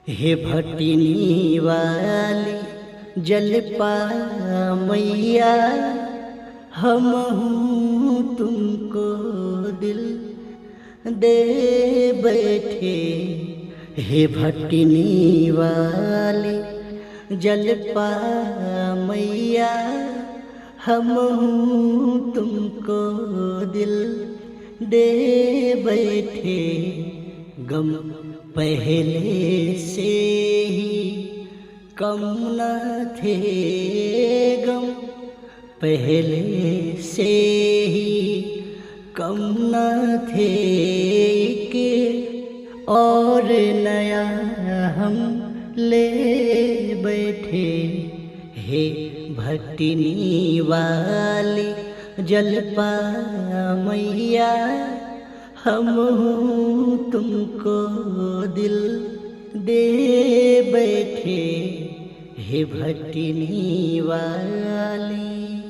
हे भटनी वाली जलपा मैया, हम हूँ तुमको दिल दे बैठे। हे भटनी वाली जलपा मैया, हम हूँ तुमको दिल दे बैठे। गम पहले से ही कम न थे, गम पहले से ही कम न थे कि और नया हम ले बैठे। हे भटनी वाली जलपा मैया, हम हूँ तुमको दिल दे बैठे। हे भटनी वाली।